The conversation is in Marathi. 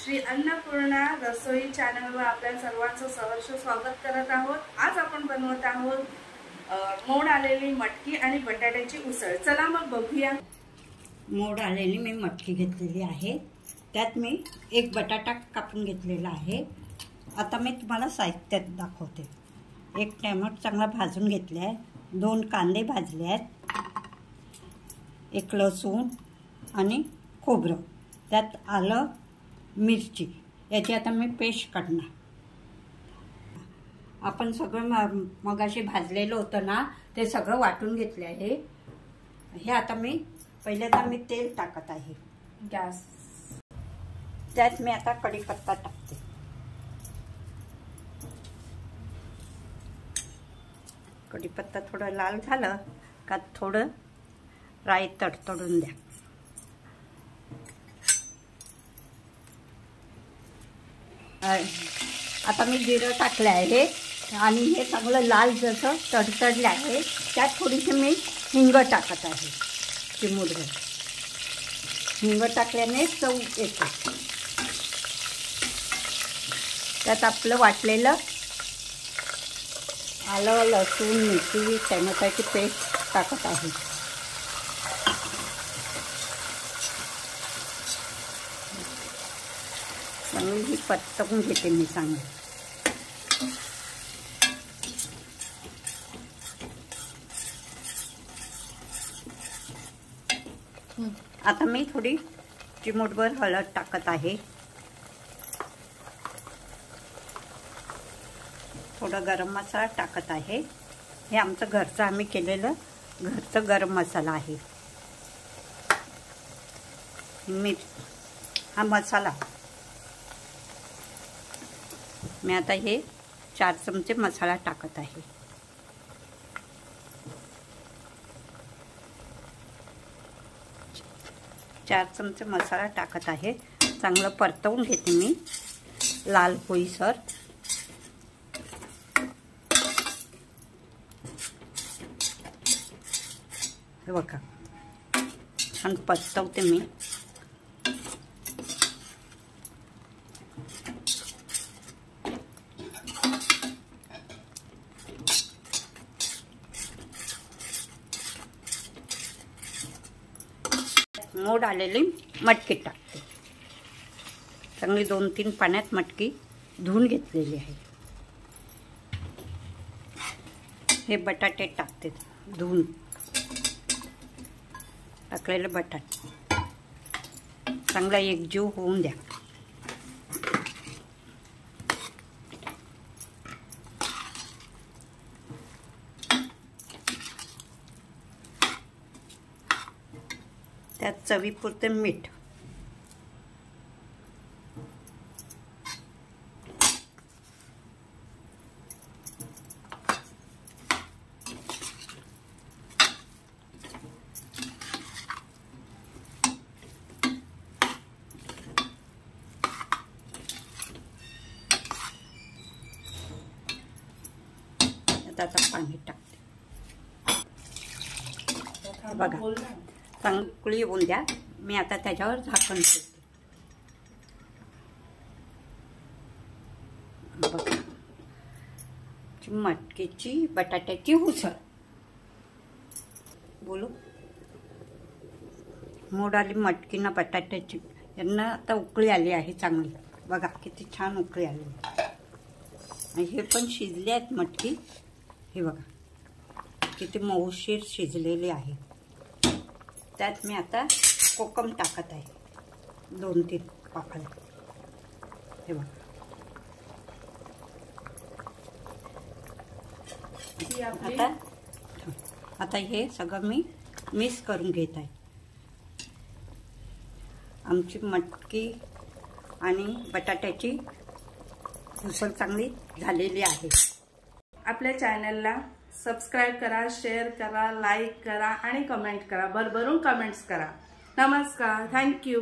श्री अन्नपूर्णा रसोई चॅनलवर आपल्या सर्वांचं सहर्ष स्वागत करत आहोत। आज आपण बनवत आहोत मोड आलेली मटकी आणि बटाट्याची उसळ। चला मग बघूया। मोड आलेली मी मटकी घेतलेली आहे, त्यात मी एक बटाटा कापून घेतलेला आहे। आता मी तुम्हाला साहित्य दाखवते। एक टोमॅटो चांगला भाजून घेतला आहे, 2 कांदे भाजले आहेत, एक लसूण आणि खोबरं, त्यात आलं मिरची, याची आता मी पेस्ट काढणार। आपण सगळं मगाशी भाजलेलं होतं ना, ते सगळं वाटून घेतले आहे। हे आता मी पहिल्यांदा मी तेल टाकत आहे गॅस, त्यात मी आता कढीपत्ता टाकते। कढीपत्ता थोडं लाल झालं का थोडं राई तडतडून द्या। आता मी जिरं टाकलं आहे आणि हे चांगलं लाल जसं तडतडलं आहे, त्यात थोडीशी मी हिंग टाकत आहे, चिमूटभर। हिंग टाकल्याने चव येते। त्यात आपलं वाटलेलं आलं लसूण मिरची टोमॅटोची पेस्ट टाकत आहे। चांगली ही परतवून घेते मी चांगली। आता मी थोडी चिमूटभर हळद टाकत आहे, थोडा गरम मसाला टाकत आहे। हे आमचं घरचं आम्ही केलेलं घरचं गरम मसाला आहे। हा मसाला मी आता हे 4 चमचे मसाला टाकत आहे। चार चमचे मसाला टाकत आहे, चांगलं परतवून घेते मी लाल होईसर। हे बघा छान परतवते मी। मोड आलेली मटकी टाकते, चांगली 2-3 पाण्यात मटकी धुवून घेतलेली आहे। हे बटाटे टाकते, धुवून टाकलेले बटाटे चांगला एकजीव होऊन द्या। त्यात चवीपुरते मीठ, आता पाणी टाकते। बघा चांगली उकळी येऊन द्या, मी आता त्याच्यावर झाकण ठेवते। बघा मटकीची बटाट्याची उसळ। बोलू मोड आली मटकी ना बटाट्याची, यांना आता उकळी आली आहे चांगली। बघा किती छान उकळी आली आणि हे पण शिजले आहेत मटकी। हे बघा किती मऊशीर शिजलेली आहे। त्यात मी आता कोकम टाकत आहे, 2-3 पाकळ्या। हे बघा आता हे सगळं मी मिक्स करून घेत आहे। आमची मटकी आणि बटाट्याची उसळ चांगली झालेली आहे। आपल्या चॅनलला सबस्क्राइब करा, शेअर करा, लाईक करा आणि कमेंट करा, भरभरून कमेंट्स करा। नमस्कार, थँक्यू।